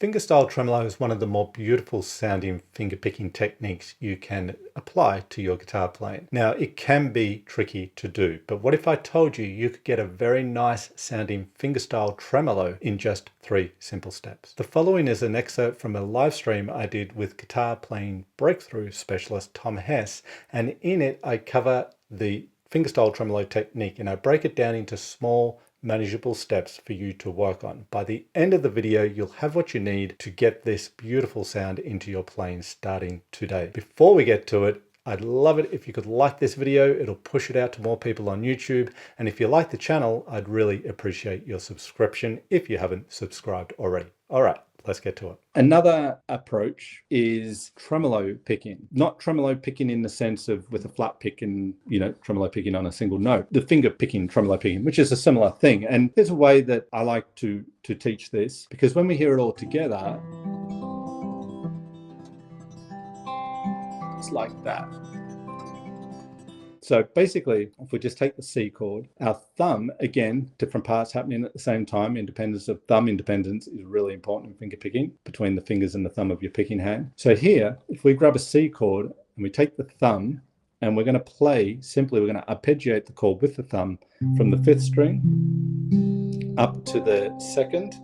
Fingerstyle tremolo is one of the more beautiful sounding fingerpicking techniques you can apply to your guitar playing. Now, it can be tricky to do, but what if I told you you could get a very nice sounding fingerstyle tremolo in just 3 simple steps? The following is an excerpt from a live stream I did with guitar playing breakthrough specialist Tom Hess, and in it I cover the fingerstyle tremolo technique and I break it down into small manageable steps for you to work on. By the end of the video, you'll have what you need to get this beautiful sound into your playing starting today. Before we get to it, I'd love it if you could like this video. It'll push it out to more people on YouTube. And if you like the channel, I'd really appreciate your subscription if you haven't subscribed already. All right, let's get to it. Another approach is tremolo picking. Not tremolo picking in the sense of with a flat pick and, tremolo picking on a single note. The finger picking, tremolo picking, which is a similar thing. And there's a way that I like to teach this, because when we hear it all together, it's like that. So basically, if we just take the C chord, our thumb, again, different parts happening at the same time. Independence of thumb independence is really important in finger picking, between the fingers and the thumb of your picking hand. So here, if we grab a C chord and we take the thumb and we're going to play, simply we're going to arpeggiate the chord with the thumb from the 5th string up to the 2nd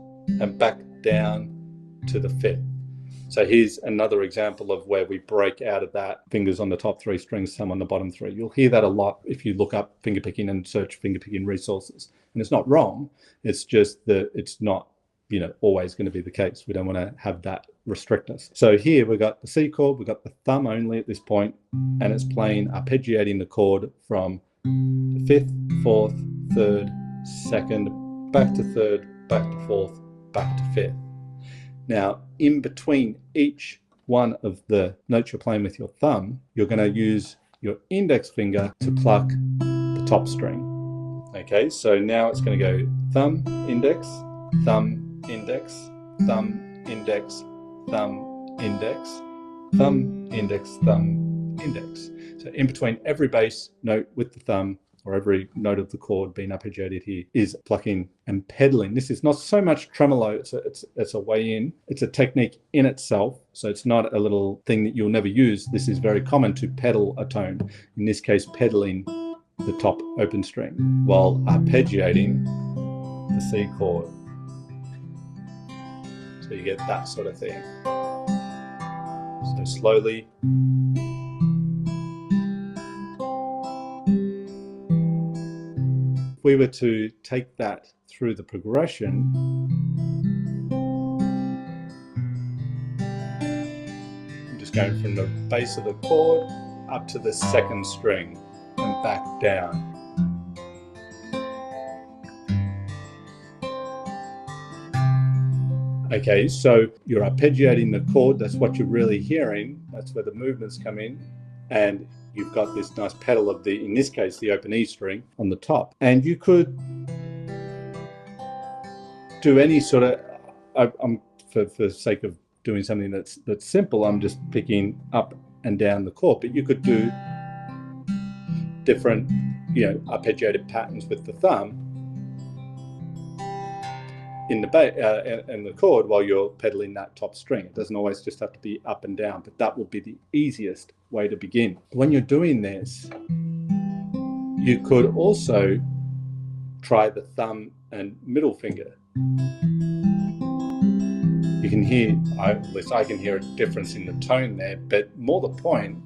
and back down to the 5th. So here's another example of where we break out of that, fingers on the top 3 strings, thumb on the bottom 3. You'll hear that a lot if you look up fingerpicking and search fingerpicking resources. And it's not wrong, it's just that it's not, always going to be the case. We don't want to have that restrict us. So here we've got the C chord, we've got the thumb only at this point, and it's playing, arpeggiating the chord from 5th, 4th, 3rd, 2nd, back to 3rd, back to 4th, back to 5th. Now, in between each one of the notes you're playing with your thumb, you're going to use your index finger to pluck the top string. Okay, so now it's going to go thumb, index, thumb, index, thumb, index, thumb, index, thumb, index, thumb, index. So in between every bass note with the thumb, or every note of the chord being arpeggiated here, is plucking and pedaling. This is not so much tremolo, it's a way in. It's a technique in itself, so it's not a little thing that you'll never use. This is very common to pedal a tone. In this case, pedaling the top open string while arpeggiating the C chord. So you get that sort of thing. So slowly. If we were to take that through the progression, I'm just going from the base of the chord up to the 2nd string and back down. Okay, so you're arpeggiating the chord, that's what you're really hearing, that's where the movements come in, and you've got this nice pedal of the, in this case, the open E string on the top. And you could do any sort of, for the sake of doing something that's simple, I'm just picking up and down the chord, but you could do different, arpeggiated patterns with the thumb in the chord while you're pedaling that top string. It doesn't always just have to be up and down, but that would be the easiest way to begin. When you're doing this, you could also try the thumb and middle finger. You can hear, at least I can hear a difference in the tone there, but more the point,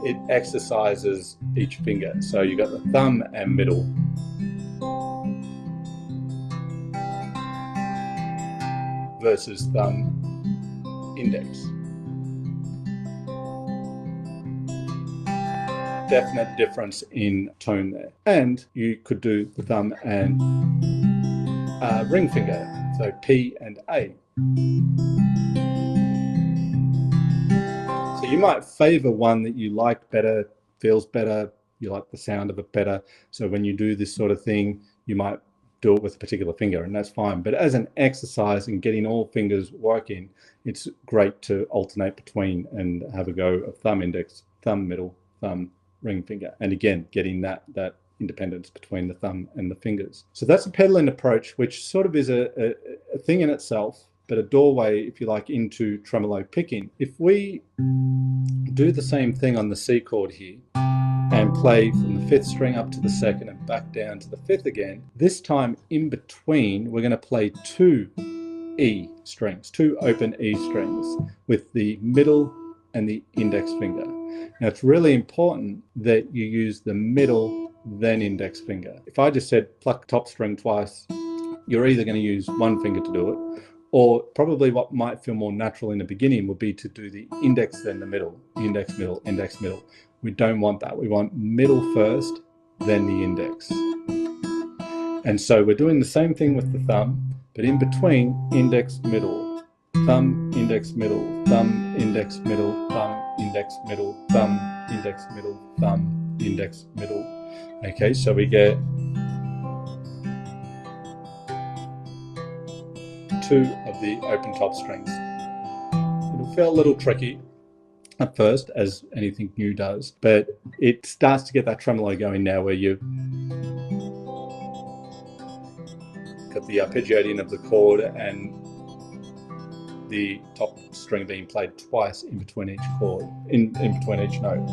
it exercises each finger. So you got the thumb and middle. Versus thumb, index. Definite difference in tone there. And you could do the thumb and ring finger, so P and A. So you might favor one that you like better, feels better, you like the sound of it better. So when you do this sort of thing, you might do it with a particular finger, and that's fine. But as an exercise in getting all fingers working, it's great to alternate between and have a go of thumb, index, thumb, middle, thumb, ring finger. And again, getting that independence between the thumb and the fingers. So that's a pedaling approach, which sort of is a thing in itself. but a doorway, if you like, into tremolo picking. If we do the same thing on the C chord here and play from the 5th string up to the 2nd and back down to the 5th again, this time in between we're going to play 2 E strings, 2 open E strings with the middle and the index finger. Now it's really important that you use the middle then index finger. If I just said pluck top string twice, you're either going to use one finger to do it, or probably what might feel more natural in the beginning would be to do the index then the middle, index middle, index middle. We don't want that. We want middle first, then the index. And so we're doing the same thing with the thumb, but in between, index middle, thumb, index middle, thumb, index middle, thumb, index middle, thumb, index middle, thumb, index middle. Okay, so we get 2 of the open top strings. It'll feel a little tricky at first, as anything new does, but it starts to get that tremolo going now where you've got the arpeggiating of the chord and the top string being played twice in between each chord, in between each note.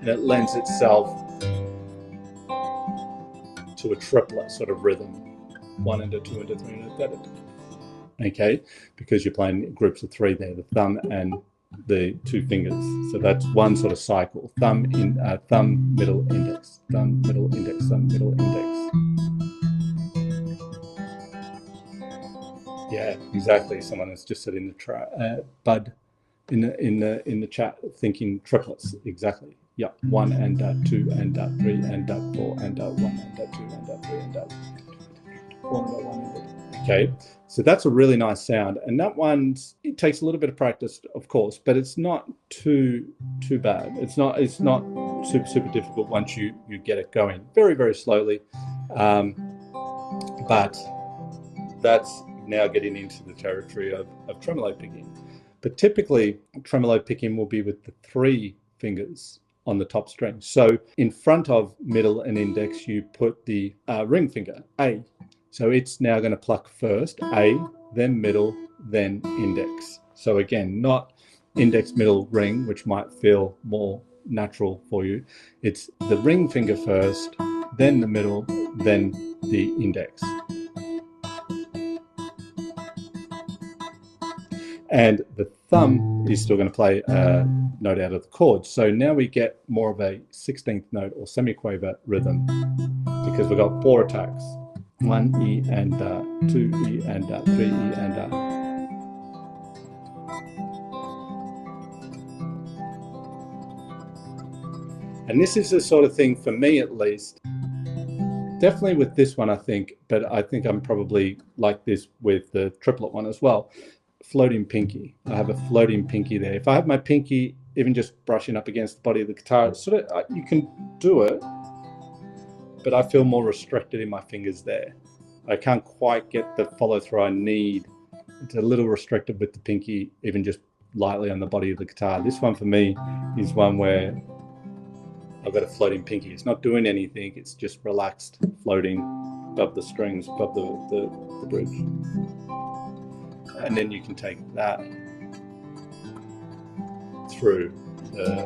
And it lends itself to a triplet sort of rhythm. 1 and a 2 and a 3 and a da, da, da. Okay, because you're playing groups of 3 there, the thumb and the 2 fingers. So that's one sort of cycle. Thumb, thumb, middle, index. Thumb, middle, index. Thumb, middle, index. Yeah, exactly. Someone has just said in the Bud in the chat thinking triplets. Exactly. Yeah, 1 and 2 and 3 and 4 and 1 and 2 and 3 and 4 and 1 and okay, so that's a really nice sound, and that one, it takes a little bit of practice, of course, but it's not too bad. It's not super difficult once you get it going very slowly, but that's now getting into the territory of tremolo picking. But typically tremolo picking will be with the 3 fingers on the top string. So in front of middle and index you put the ring finger, A. So it's now going to pluck first, A, then middle, then index. So again, not index, middle, ring, which might feel more natural for you. It's the ring finger first, then the middle, then the index. And the thumb is still going to play a note out of the chord. So now we get more of a 16th note or semiquaver rhythm because we've got 4 attacks. 1 E and 2 E and 3 E and and this is the sort of thing for me, at least, definitely with this one I think, but I think I'm probably like this with the triplet one as well. Floating pinky. I have a floating pinky there. If I have my pinky even just brushing up against the body of the guitar, it's sort of, you can do it, but I feel more restricted in my fingers there. I can't quite get the follow through I need. It's a little restricted with the pinky, even just lightly on the body of the guitar. This one for me is one where I've got a floating pinky. It's not doing anything, it's just relaxed, floating above the strings, above the bridge. And then you can take that through the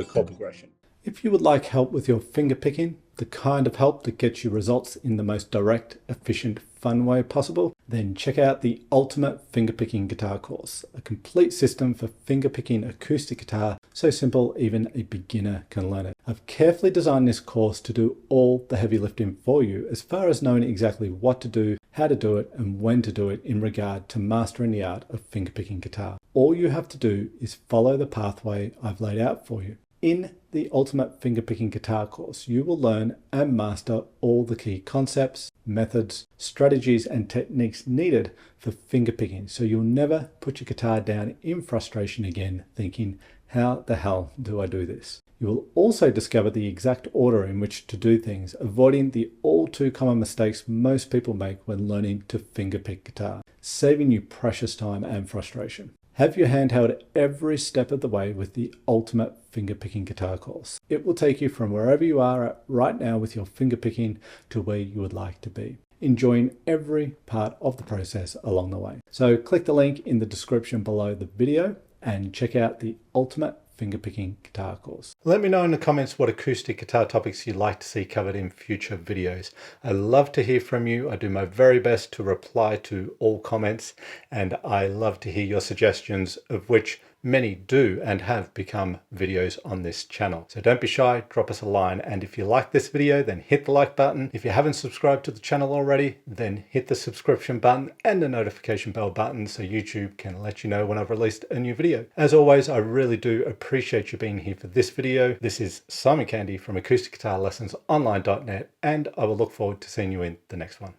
chord progression. If you would like help with your finger picking, the kind of help that gets you results in the most direct, efficient, fun way possible, then check out the Ultimate Fingerpicking Guitar course, a complete system for fingerpicking acoustic guitar, so simple even a beginner can learn it. I've carefully designed this course to do all the heavy lifting for you as far as knowing exactly what to do, how to do it, and when to do it in regard to mastering the art of fingerpicking guitar. All you have to do is follow the pathway I've laid out for you. In the Ultimate Fingerpicking Guitar course, you will learn and master all the key concepts, methods, strategies, and techniques needed for fingerpicking, so you'll never put your guitar down in frustration again, thinking, how the hell do I do this? You will also discover the exact order in which to do things, avoiding the all too common mistakes most people make when learning to fingerpick guitar, saving you precious time and frustration. Have your hand held every step of the way with the ultimate fingerpicking guitar course. It will take you from wherever you are at right now with your fingerpicking to where you would like to be, enjoying every part of the process along the way. So click the link in the description below the video and check out the ultimate fingerpicking guitar course. Let me know in the comments what acoustic guitar topics you'd like to see covered in future videos. I love to hear from you. I do my very best to reply to all comments, and I love to hear your suggestions, of which many do and have become videos on this channel. So don't be shy, drop us a line. And if you like this video, then hit the like button. If you haven't subscribed to the channel already, then hit the subscription button and the notification bell button so YouTube can let you know when I've released a new video. As always, I really do appreciate you being here for this video. This is Simon Candy from acousticguitarlessonsonline.net, and I will look forward to seeing you in the next one.